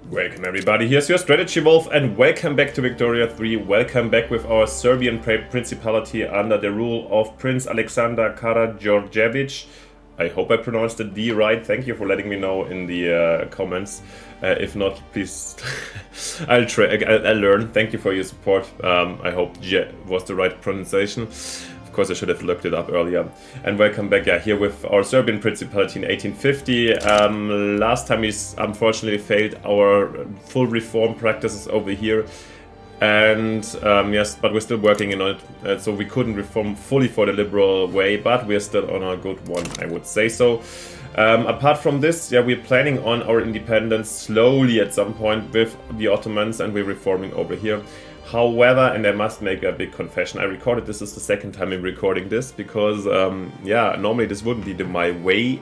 Welcome everybody, here's your Strategy Wolf and welcome back to Victoria 3. Welcome back with our Serbian Principality under the rule of Prince Alexander Karađorđević. I hope I pronounced the D right. Thank you for letting me know in the comments. If not, please, I'll learn. Thank you for your support. I hope J was the right pronunciation. Of course, I should have looked it up earlier. And welcome back, here with our Serbian Principality in 1850. Last time we unfortunately failed our full reform practices over here. And yes, but we're still working on it. So we couldn't reform fully for the liberal way, but we're still on a good one, I would say so. Apart from this, yeah, we're planning on our independence slowly at some point with the Ottomans, and we're reforming over here. However, and I must make a big confession, I recorded this is the second time I'm recording this because, yeah, normally this wouldn't be my way,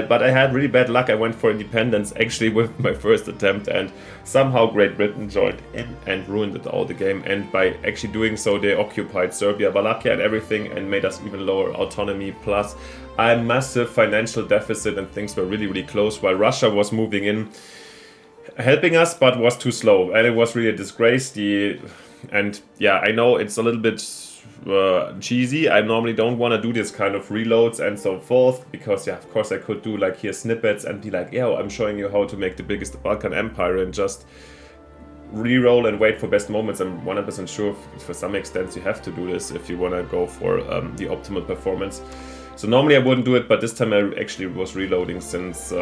but I had really bad luck. I went for independence actually with my first attempt, and somehow Great Britain joined in and ruined it all the game, and by actually doing so they occupied Serbia, Wallachia and everything and made us even lower autonomy, plus a massive financial deficit, and things were really close while Russia was moving in, helping us, but was too slow, and it was really a disgrace. And yeah, I know it's a little bit cheesy. I normally don't want to do this kind of reloads and so forth, because yeah, of course I could do like here snippets and be like, yeah, I'm showing you how to make the biggest Balkan empire and just re-roll and wait for best moments. I'm 100% sure for some extent you have to do this if you want to go for the optimal performance. So normally I wouldn't do it, but this time I actually was reloading since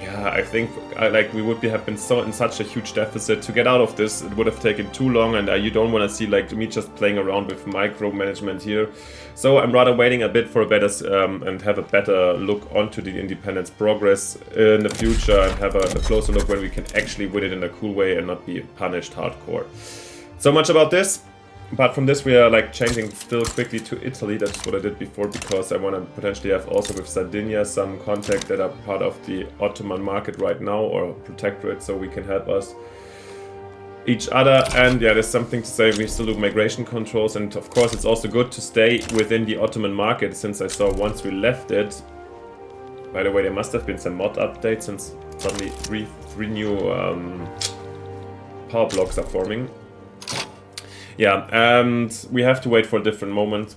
yeah, I think like we would have been in such a huge deficit. To get out of this, it would have taken too long, and you don't want to see like me just playing around with micromanagement here. So I'm rather waiting a bit for a better and have a better look onto the independence progress in the future, and have a closer look when we can actually win it in a cool way and not be punished hardcore. So much about this. Apart from this, we are like changing still quickly to Italy. That's what I did before, because I want to potentially have also with Sardinia some contact that are part of the Ottoman market right now, or protectorate, so we can help us each other. And yeah, there's something to say, we still do migration controls, and of course it's also good to stay within the Ottoman market, since I saw once we left it, by the way, there must have been some mod updates since suddenly three new power blocks are forming. Yeah, and we have to wait for a different moment.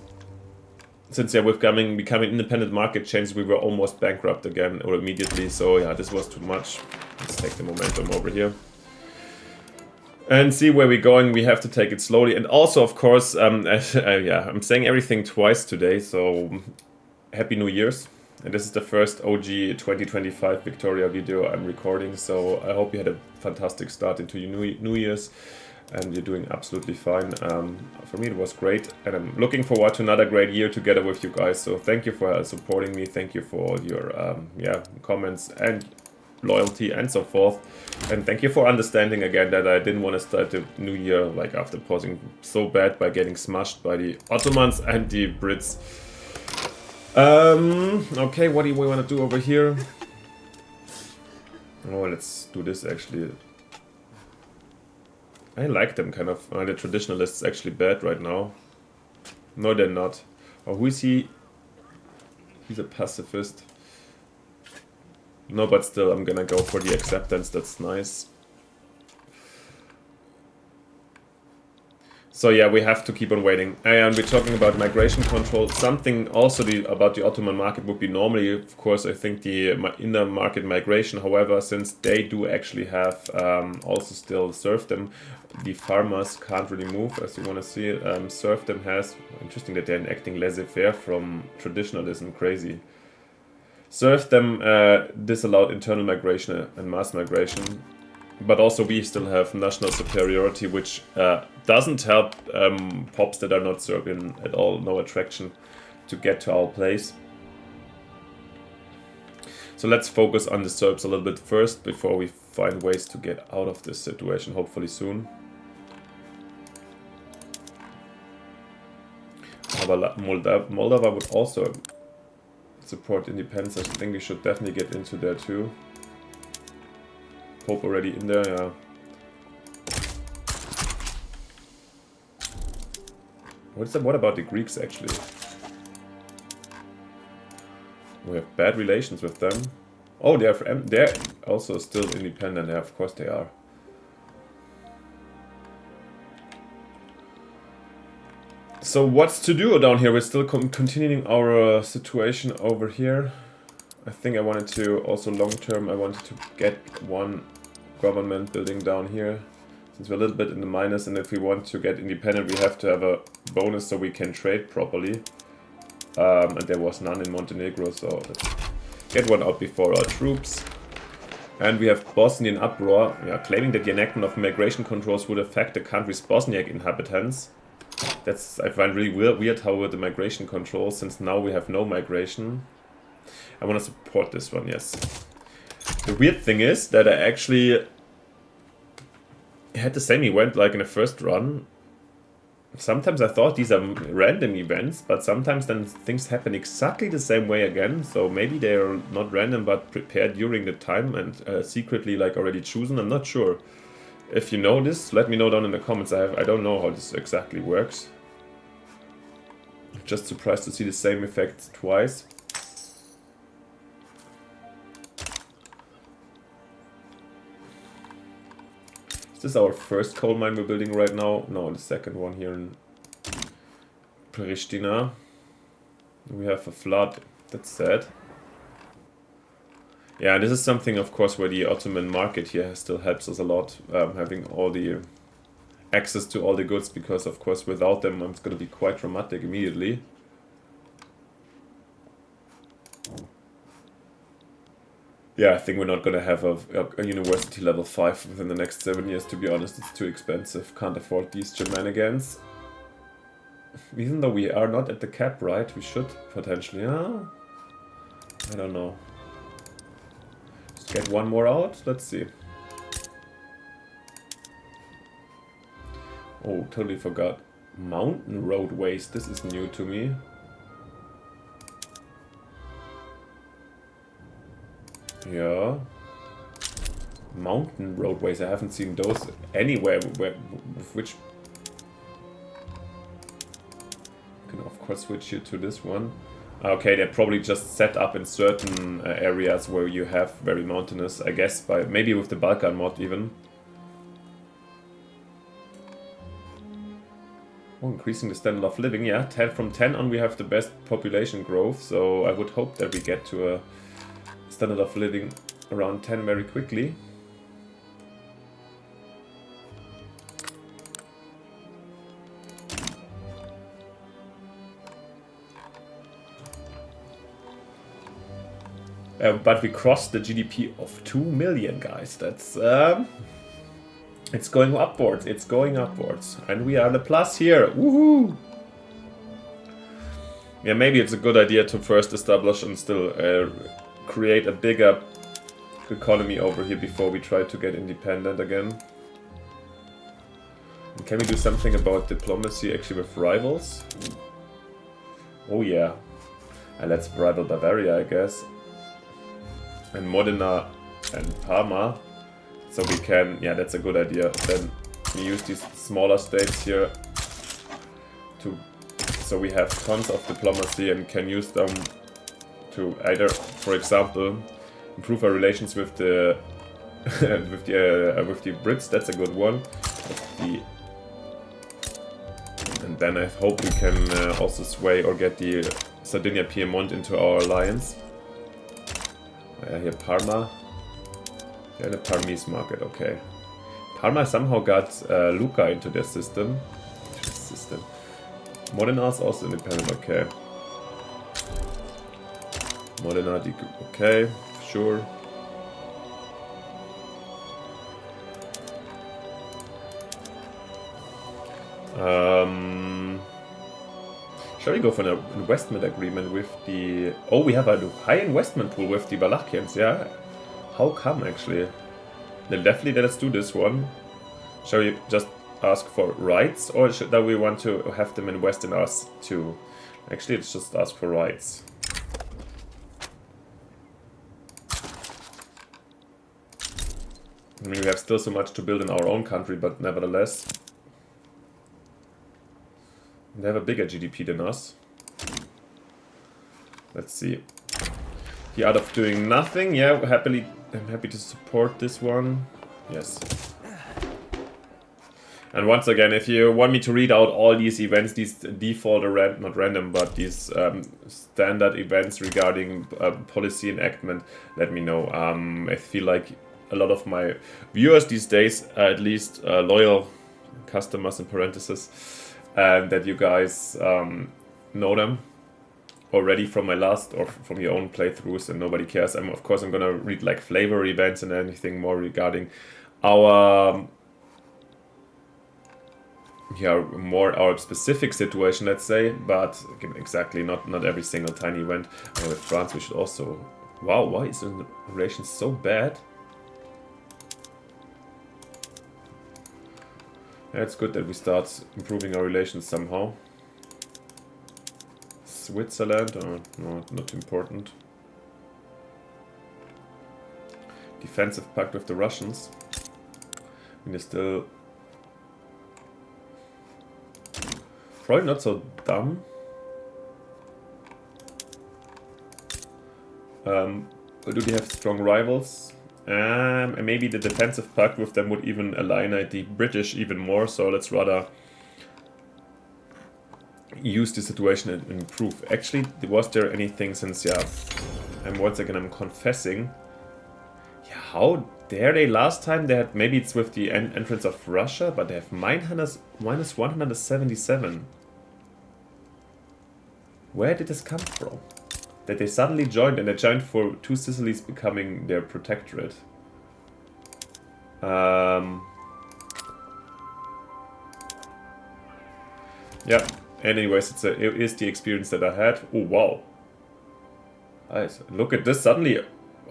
Since yeah, with becoming independent market change, we were almost bankrupt again, or immediately. So yeah, this was too much. Let's take the momentum over here and see where we're going. We have to take it slowly, and also, of course, yeah, I'm saying everything twice today. So Happy New Year's, and this is the first OG 2025 Victoria video I'm recording. So I hope you had a fantastic start into your New Year's. And you're doing absolutely fine. For me it was great, and I'm looking forward to another great year together with you guys. So thank you for supporting me, thank you for your yeah, comments and loyalty and so forth, and thank you for understanding again that I didn't want to start the new year like after pausing so bad by getting smashed by the Ottomans and the Brits. Okay, what do we want to do over here? Oh, let's do this actually. I like them kind of. The traditionalists actually bad right now. No, they're not. Oh, who is he? He's a pacifist. No, but still, I'm gonna go for the acceptance. That's nice. So yeah, we have to keep on waiting. And we're talking about migration control. Something also about the Ottoman market would be normally, of course, I think the inner market migration. However, since they do actually have also still serfdom, the farmers can't really move, as you want to see. Serfdom has, interesting that they're enacting laissez-faire from traditionalism, crazy. Serfdom disallowed internal migration and mass migration. But also we still have national superiority, which doesn't help pops that are not Serbian at all. No attraction to get to our place. So let's focus on the Serbs a little bit first before we find ways to get out of this situation, hopefully soon. Moldova would also support independence. I think we should definitely get into there too. Pope already in there, yeah. What about the Greeks actually? We have bad relations with them. Oh, they're also still independent. Yeah, of course they are. So what's to do down here? We're still continuing our situation over here. I think I wanted to also long term. I wanted to get one government building down here, since we're a little bit in the minus. And if we want to get independent, we have to have a bonus so we can trade properly. And there was none in Montenegro, so let's get one out before our troops. And we have Bosnian uproar, claiming that the enactment of migration controls would affect the country's Bosniak inhabitants. That's, I find really weird how with the migration controls, since now we have no migration. I want to support this one, yes. The weird thing is that I actually had the same event like in the first run. Sometimes I thought these are random events, but sometimes then things happen exactly the same way again. So maybe they are not random, but prepared during the time and secretly like already chosen. I'm not sure. If you know this, let me know down in the comments. I don't know how this exactly works. Just surprised to see the same effect twice. Is this our first coal mine we're building right now? No, the second one here in Pristina. We have a flood. That's sad. Yeah, this is something, of course, where the Ottoman market here still helps us a lot, having all the access to all the goods, because, of course, without them, it's going to be quite dramatic immediately. Yeah, I think we're not going to have a university level 5 within the next 7 years, to be honest. It's too expensive. Can't afford these shenanigans. Even though we are not at the cap, right? We should potentially. I don't know. Get one more out, let's see. Oh, totally forgot. Mountain roadways, this is new to me. Yeah. Mountain roadways, I haven't seen those anywhere. With which... I can of course switch you to this one. Okay, they're probably just set up in certain areas where you have very mountainous, I guess, by maybe with the Balkan mod even. Oh, increasing the standard of living, yeah, from 10 on we have the best population growth, so I would hope that we get to a standard of living around 10 very quickly. But we crossed the GDP of 2 million, guys. That's it's going upwards. It's going upwards, and we are the plus here. Woohoo! Yeah, maybe it's a good idea to first establish and still create a bigger economy over here before we try to get independent again. And can we do something about diplomacy actually with rivals? Oh yeah, and let's rival Bavaria, I guess. And Modena and Parma, so we can, yeah, that's a good idea. Then we use these smaller states here to, so we have tons of diplomacy and can use them to either, for example, improve our relations with the with the Brits. That's a good one. And then I hope we can also sway or get the Sardinia Piedmont into our alliance. Here Parma. Yeah, the Parmese market, okay. Parma somehow got Lucca into their system. Modena is also independent, okay. Modena, okay, sure. Shall we go for an investment agreement with the... Oh, we have a high investment pool with the Wallachians, yeah? How come, actually? Then definitely let's do this one. Shall we just ask for rights, or do we want to have them invest in us too? Actually, let's just ask for rights. I mean, we have still so much to build in our own country, but nevertheless... They have a bigger GDP than us. Let's see. The art of doing nothing, yeah, happily I'm happy to support this one. Yes. And once again, if you want me to read out all these events, these default or not random, but these standard events regarding policy enactment, let me know. I feel like a lot of my viewers these days are at least loyal customers in parentheses, and that you guys know them already from my last or from your own playthroughs, and nobody cares. Of course I'm gonna read like flavor events and anything more regarding our our specific situation, let's say, but again, exactly not every single tiny event. With France we should also... Wow, why is the relations so bad? Yeah, it's good that we start improving our relations somehow. Switzerland, no, not important. Defensive pact with the Russians. I mean, they're still probably not so dumb. Do they have strong rivals? And maybe the defensive pact with them would even alienate the British even more, so let's rather use the situation and improve. Actually, was there anything since, yeah, and once again I'm confessing, yeah, how dare they? Last time they had, maybe it's with the entrance of Russia, but they have minus 177. Where did this come from? That they suddenly joined, and they joined for two Sicilies becoming their protectorate. Yeah. Anyways, it is the experience that I had. Oh wow! Nice. Look at this. Suddenly,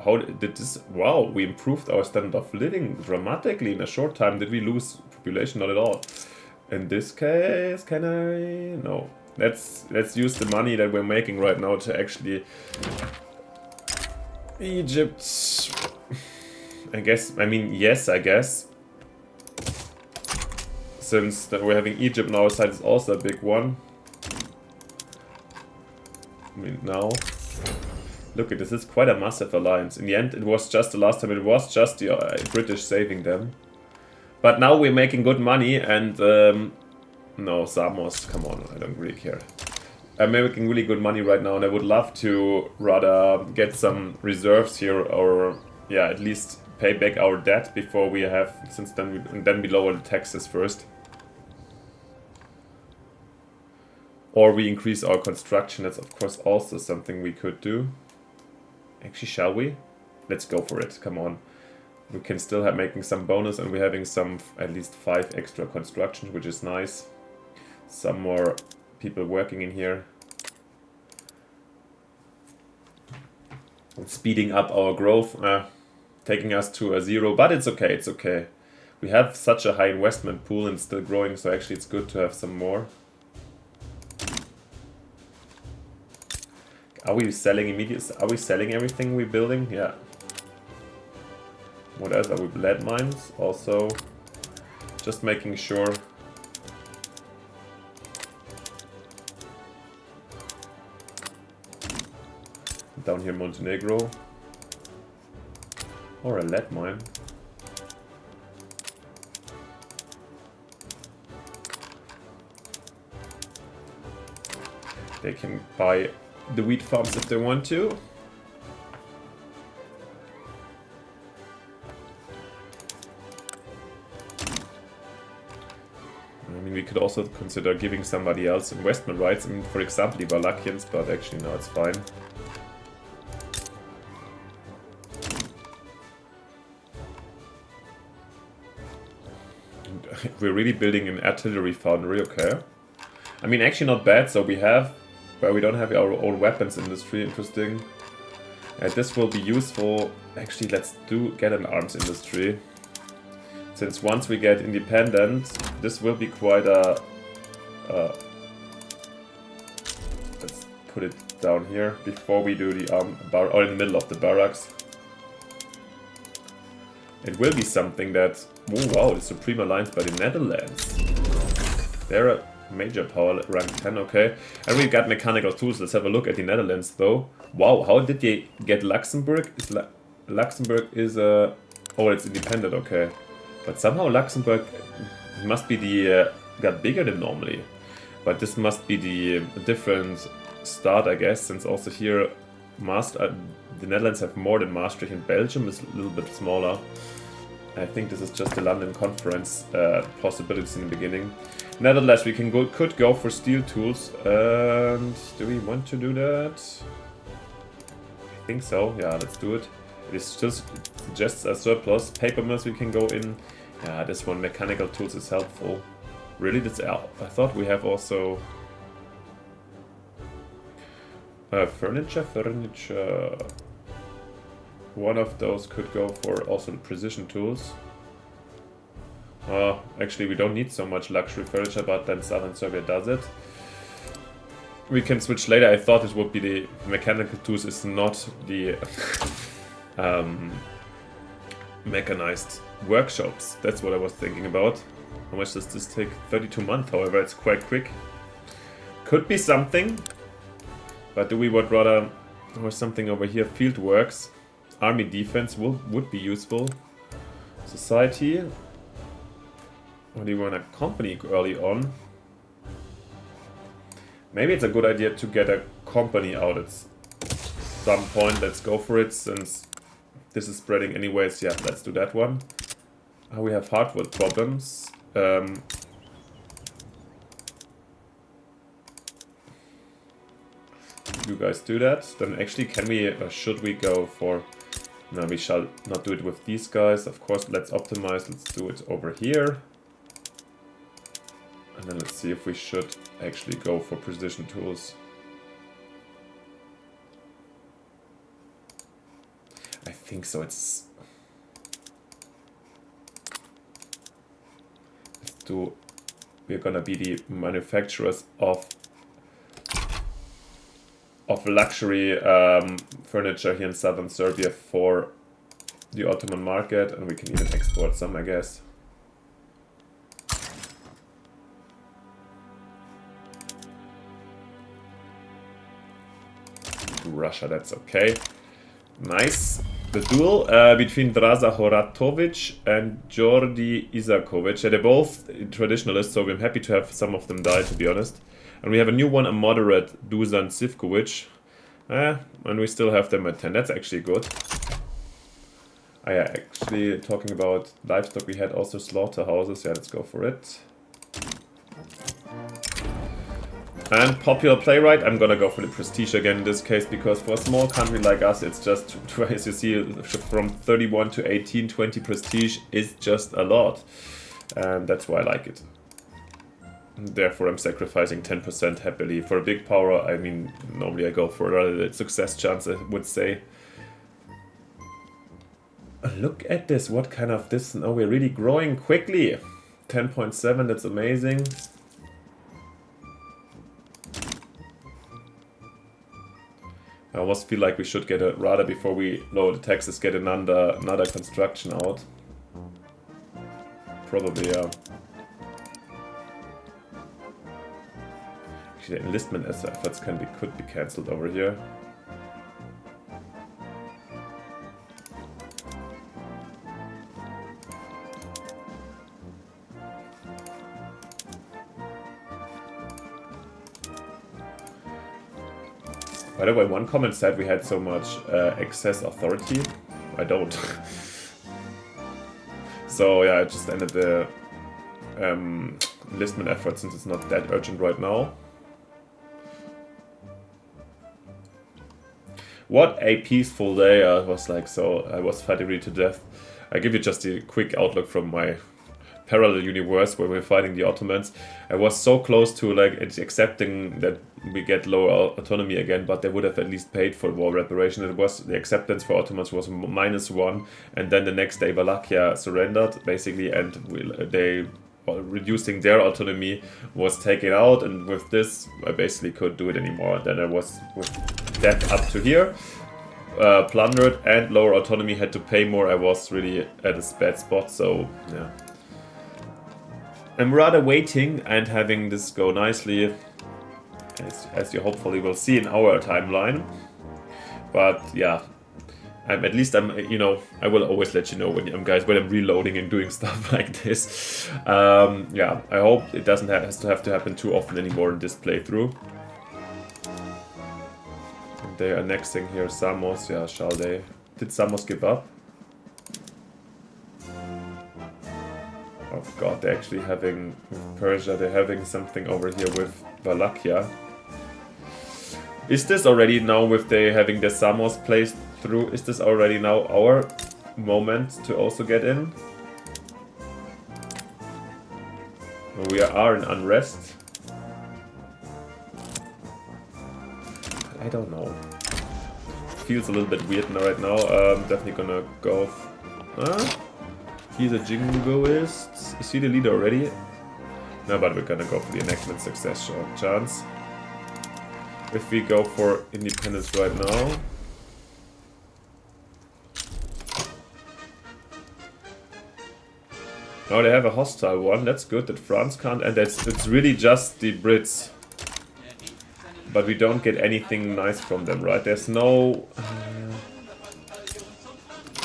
how did this? Wow! We improved our standard of living dramatically in a short time. Did we lose population? Not at all. In this case, can I? No. Let's use the money that we're making right now to actually Egypt. I guess. I mean, yes. I guess. Since that we're having Egypt on our side is also a big one. I mean, now look at this. It's quite a massive alliance. In the end, it was just the last time. It was just the British saving them. But now we're making good money and. No, Samos, come on, I don't really care. I'm making really good money right now and I would love to rather get some reserves here or, yeah, at least pay back our debt before we have, since then we lower the taxes first. Or we increase our construction, that's of course also something we could do. Actually, shall we? Let's go for it, come on. We can still have making some bonus and we're having some, at least 5 extra constructions, which is nice. Some more people working in here. And speeding up our growth, taking us to a 0, but it's okay, it's okay. We have such a high investment pool and still growing, so actually it's good to have some more. Are we selling immediately? Are we selling everything we're building? Yeah. What else? Are we lead mines? Also, just making sure. Down here, Montenegro. Or a lead mine. They can buy the wheat farms if they want to. I mean, we could also consider giving somebody else investment rights. I mean, for example, the Wallachians, but actually, no, it's fine. We're really building an artillery foundry, okay. I mean, actually not bad, so we have, but we don't have our own weapons industry, interesting. And this will be useful, actually let's get an arms industry. Since once we get independent, this will be quite a... let's put it down here, before we do the or in the middle of the barracks. It will be something that... Oh wow, the Supreme Alliance by the Netherlands. They're a major power, rank 10, okay. And we've got mechanical tools. Let's have a look at the Netherlands though. Wow, how did they get Luxembourg? Is Luxembourg is a... Oh, it's independent, okay. But somehow Luxembourg must be the... got bigger than normally. But this must be the different start, I guess, since also here the Netherlands have more than Maastricht and Belgium is a little bit smaller. I think this is just the London conference possibilities in the beginning. Nevertheless, we could go for steel tools. And do we want to do that? I think so. Yeah, let's do it. It just suggests a surplus. Paper mills we can go in. Yeah, this one, mechanical tools, is helpful. Really, that's out. I thought we have also furniture. One of those could go for also the precision tools. Actually, we don't need so much luxury furniture, but then Southern Serbia does it. We can switch later. I thought it would be the mechanical tools is not the mechanized workshops. That's what I was thinking about. How much does this take? 32 months, however, it's quite quick. Could be something. But do we would rather... Or something over here. Field works. Army defense would be useful. Society. Or do you want a company early on? Maybe it's a good idea to get a company out at some point. Let's go for it, since this is spreading anyways. Yeah, let's do that one. We have hardwood problems. You guys do that. Then actually, can we, should we go for... No, we shall not do it with these guys. Of course, let's optimize. Let's do it over here. And then let's see if we should actually go for precision tools. I think so. It's... Let's do... We're gonna be the manufacturers of luxury furniture here in southern Serbia for the Ottoman market, and we can even export some, I guess. Russia, that's okay. Nice. The duel between Draza Horatovic and Jordi Isakovic. They're both traditionalists, so I'm happy to have some of them die, to be honest. And we have a new one, a moderate, Dusan Sivkovic. And we still have them at 10. That's actually good. Yeah, actually, talking about livestock, we had also slaughterhouses. Yeah, let's go for it. And popular playwright, I'm gonna go for the prestige again in this case, because for a small country like us, it's just, as you see, from 31 to 18, 20 prestige is just a lot. And that's why I like it. Therefore, I'm sacrificing 10% happily. For a big power, I mean, normally I go for a success chance, I would say. Look at this, what kind of this? Now we're really growing quickly. 10.7, that's amazing. I almost feel like we should get a, rather before we lower the taxes, get another construction out. Probably, yeah. Actually, the enlistment efforts could be cancelled over here. By the way, one comment said we had so much excess authority. I don't. So yeah, I just ended the enlistment effort since it's not that urgent right now. What a peaceful day. I was like, so I was fatigued to death. I give you just a quick outlook from my parallel universe where we're fighting the Ottomans. I was so close to like accepting that we get lower autonomy again, but they would have at least paid for war reparation. It was the acceptance for Ottomans was -1, and then the next day Wallachia surrendered basically, and they reducing their autonomy was taken out, and with this I basically couldn't do it anymore. Then I was with that up to here, plundered, and lower autonomy, had to pay more. I was really at a bad spot, so yeah. I'm rather waiting and having this go nicely, as you hopefully will see in our timeline. But yeah, At least I'm, you know, I will always let you know when I'm reloading and doing stuff like this. Yeah, I hope it doesn't have to happen too often anymore in this playthrough. And they are annexing here Samos. Yeah, shall they? Did Samos give up? Oh god, they're actually having Persia. They're having something over here with Wallachia. Is this already now with they having the Samos placed through? Is this already now our moment to also get in? We are in unrest. I don't know. Feels a little bit weird now right now. Definitely gonna go. He's a jingoist. Is he the leader already? No, but we're gonna go for the enactment success short chance. If we go for independence right now. Oh, they have a hostile one. That's good that France can't. And it's really just the Brits. But we don't get anything nice from them, right? There's no...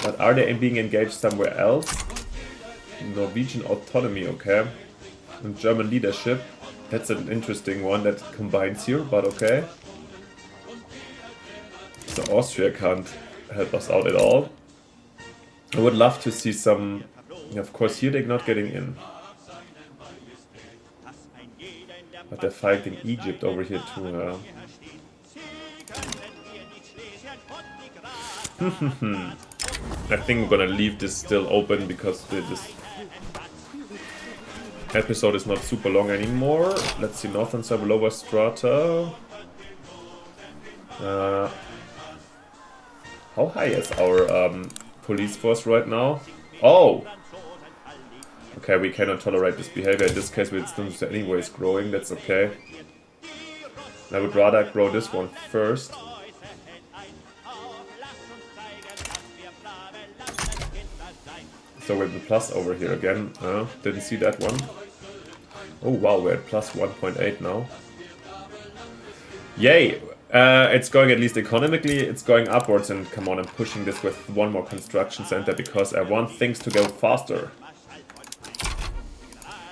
but are they being engaged somewhere else? Norwegian autonomy, okay. And German leadership. That's an interesting one that combines here, but okay. So Austria can't help us out at all. I would love to see some... Of course, here they're not getting in. But they're fighting Egypt over here too. I think we're gonna leave this still open because this episode is not super long anymore. Let's see, Northern Serbia, Lower Strata. How high is our police force right now? Oh! Okay, we cannot tolerate this behavior. In this case, we're still anyways growing. That's okay. I would rather grow this one first. So we're at plus over here again. Didn't see that one. Oh wow, we're at plus 1.8 now. Yay! It's going, at least economically, it's going upwards, and come on, I'm pushing this with one more construction center because I want things to go faster.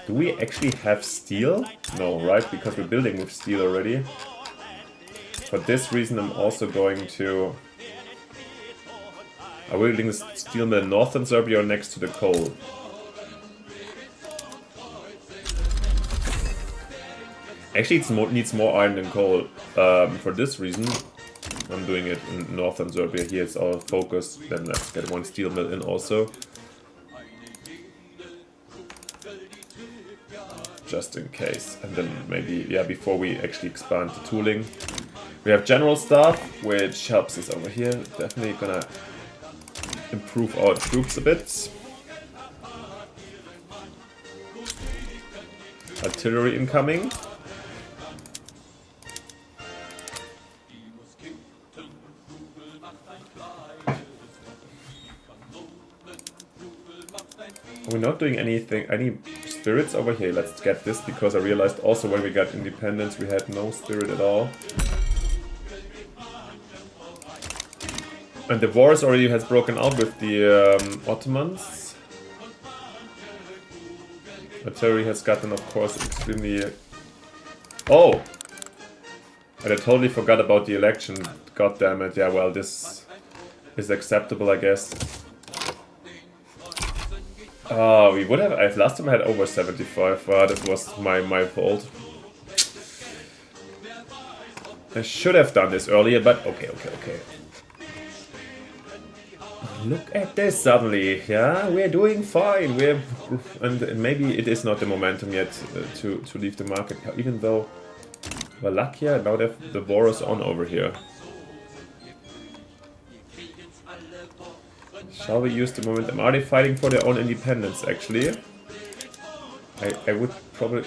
Do we actually have steel? No, right? Because we're building with steel already. For this reason, I'm also going to... Are we building the steel mill in northern Serbia or next to the coal? Actually, it needs more iron than coal. For this reason, I'm doing it in northern Serbia. Here it's our focus. Then let's get one steel mill in also. Just in case. And then maybe, yeah, before we actually expand the tooling. We have general staff, which helps us over here. Definitely gonna improve our troops a bit. Artillery incoming. We're not doing anything, any spirits over here. Let's get this, because I realized also when we got independence we had no spirit at all. And the wars already has broken out with the Ottomans. Artillery has gotten, of course, extremely... Oh! And I totally forgot about the election. God damn it. Yeah, well, this is acceptable, I guess. We would have... last time I had over 75. This was my fault. I should have done this earlier, but okay. Look at this suddenly, yeah, we're doing fine. And maybe it is not the momentum yet to leave the market, even though Wallachia, now the war is on over here. Shall we use the momentum? Are they fighting for their own independence, actually? I would probably...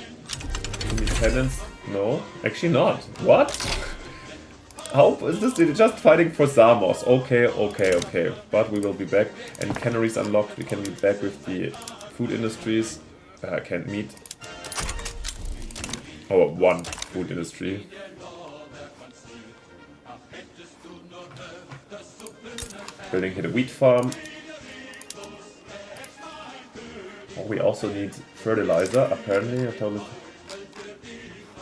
Independence? No, actually not. What? How is this? They're just fighting for Samos. Okay. But we will be back. And canneries unlocked. We can be back with the food industries. I can't meet. Oh, one food industry. Building here the wheat farm. Oh, we also need fertilizer, apparently.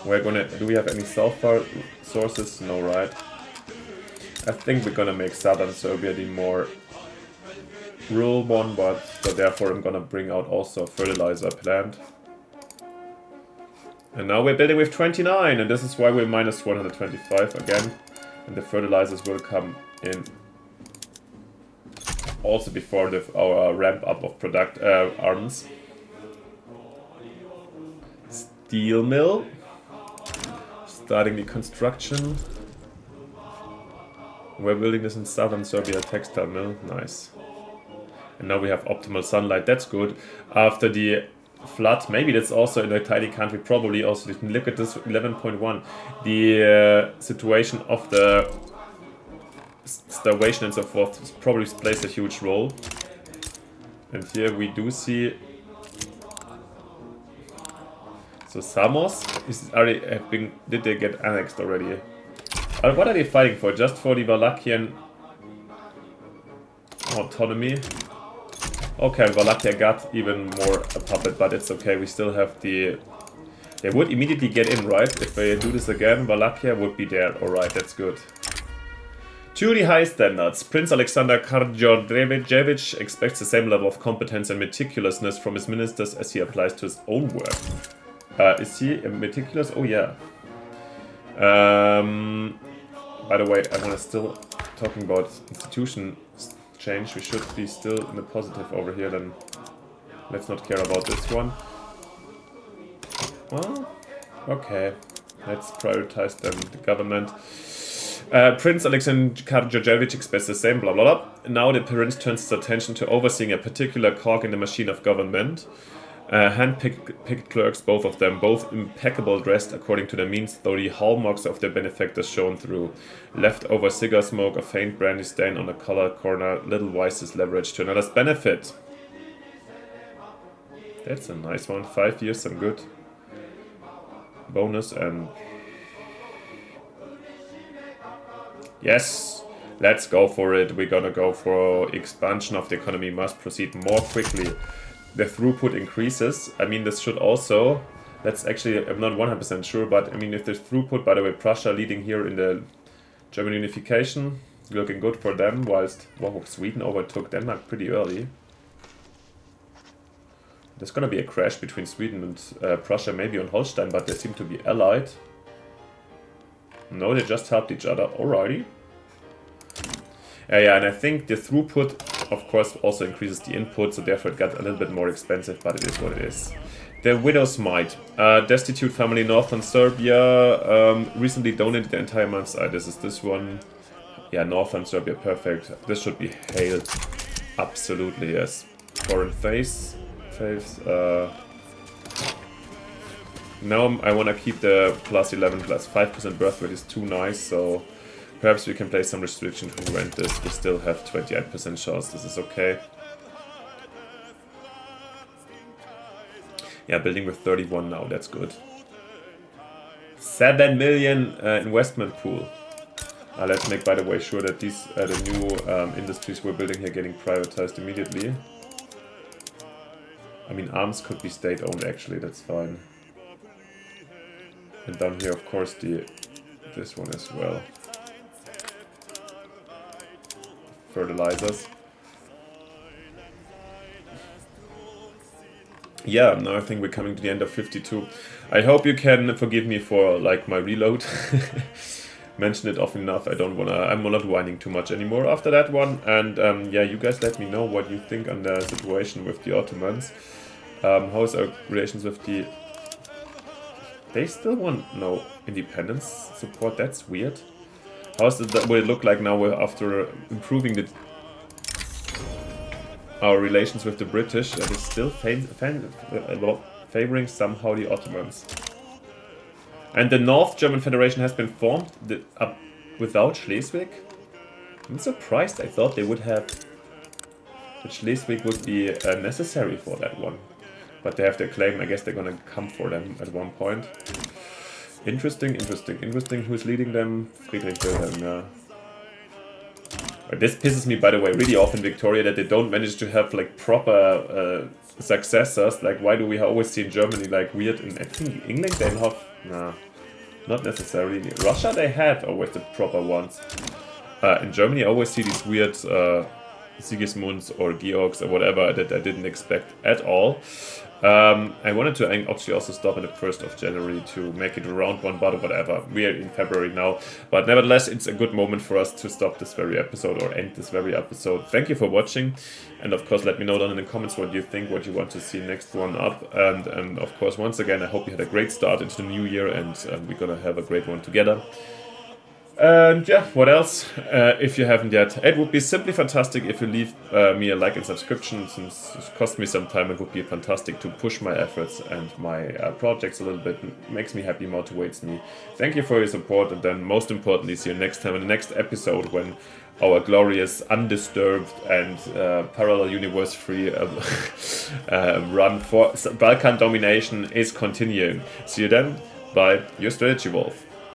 We're gonna... Do we have any sulfur sources? No, right? I think we're gonna make southern Serbia the more rural one, but so therefore I'm gonna bring out also a fertilizer plant. And now we're building with 29, and this is why we're minus 125 again. And the fertilizers will come in also before our ramp up of product arms. Steel mill. Starting the construction. We're building this in southern Serbia, textile mill. Nice. And now we have optimal sunlight. That's good. After the flood, maybe that's also in a tiny country, probably also. Look at this 11.1. The situation of the starvation and so forth probably plays a huge role. And here we do see. So Samos did they get annexed already? What are they fighting for? Just for the Wallachian autonomy? Okay, Wallachia got even more a puppet, but it's okay. We still have the... They would immediately get in, right? If they do this again, Wallachia would be there. Alright, that's good. To the high standards, Prince Alexander Karađorđević expects the same level of competence and meticulousness from his ministers as he applies to his own work. Is he meticulous? Oh yeah. By the way, I want to still talking about institution change. We should be still in the positive over here. Then let's not care about this one. Well, okay. Let's prioritize then the government. Prince Alexander Karađorđević expects the same. Blah blah blah. Now the prince turns his attention to overseeing a particular cog in the machine of government. Hand-picked clerks, both of them, both impeccable dressed according to their means, though the hallmarks of their benefactors shone through. Leftover cigar smoke, a faint brandy stain on a collar corner, little vices leveraged to another's benefit. That's a nice one. 5 years, some good bonus and... Yes! Let's go for it. We're gonna go for expansion of the economy must proceed more quickly. The throughput increases. I mean, this should also... That's actually... I'm not 100% sure, but I mean, if there's throughput... By the way, Prussia leading here in the German unification. Looking good for them, whilst Sweden overtook Denmark pretty early. There's gonna be a crash between Sweden and Prussia, maybe on Holstein, but they seem to be allied. No, they just helped each other. Alrighty. Yeah, and I think the throughput... Of course, also increases the input, so therefore it got a little bit more expensive, but it is what it is. The Widow's Mite. Destitute family northern Serbia recently donated the entire month's eye. This is this one. Yeah, northern Serbia, perfect. This should be hailed. Absolutely, yes. Foreign faiths. Now I want to keep the plus 11 plus 5% birth rate is too nice, so... Perhaps we can place some restriction to prevent this. We still have 28% chance. This is okay. Yeah, building with 31 now. That's good. 7 million investment pool. Let's make, by the way, sure that these the new industries we're building here getting privatized immediately. I mean, arms could be state-owned, actually. That's fine. And down here, of course, this one as well. Fertilizers. Yeah, now I think we're coming to the end of 52. I hope you can forgive me for like my reload. Mention it often enough. I'm not whining too much anymore after that one. And yeah, you guys let me know what you think on the situation with the Ottomans. How's our relations with the... They still want no independence support. That's weird. How's that? Will it look like now after improving our relations with the British? That is still favoring somehow the Ottomans. And the North German Federation has been formed without Schleswig. I'm surprised. I thought they would have. That Schleswig would be necessary for that one, but they have their claim. I guess they're gonna come for them at one point. Interesting. Who's leading them? Friedrich Wilhelm, yeah. This pisses me, by the way, really off in Victoria, that they don't manage to have like proper successors. Like, why do we always see in Germany like weird? I think England they have, nah, not necessarily. Russia they had always the proper ones. In Germany, I always see these weird Sigismunds or Georgs or whatever that I didn't expect at all. I wanted to actually also stop on the 1st of January to make it a round one, but whatever. We are in February now. But nevertheless, it's a good moment for us to stop this very episode or end this very episode. Thank you for watching. And of course, let me know down in the comments what you think, what you want to see next one up. And of course, once again, I hope you had a great start into the new year and we're going to have a great one together. And yeah, what else? If you haven't yet, it would be simply fantastic if you leave me a like and subscription, since it cost me some time. It would be fantastic to push my efforts and my projects a little bit. It makes me happy, motivates me. Thank you for your support, and then most importantly, see you next time in the next episode when our glorious, undisturbed and parallel universe-free run for Balkan domination is continuing. See you then. Bye. Your Strategy Wolf.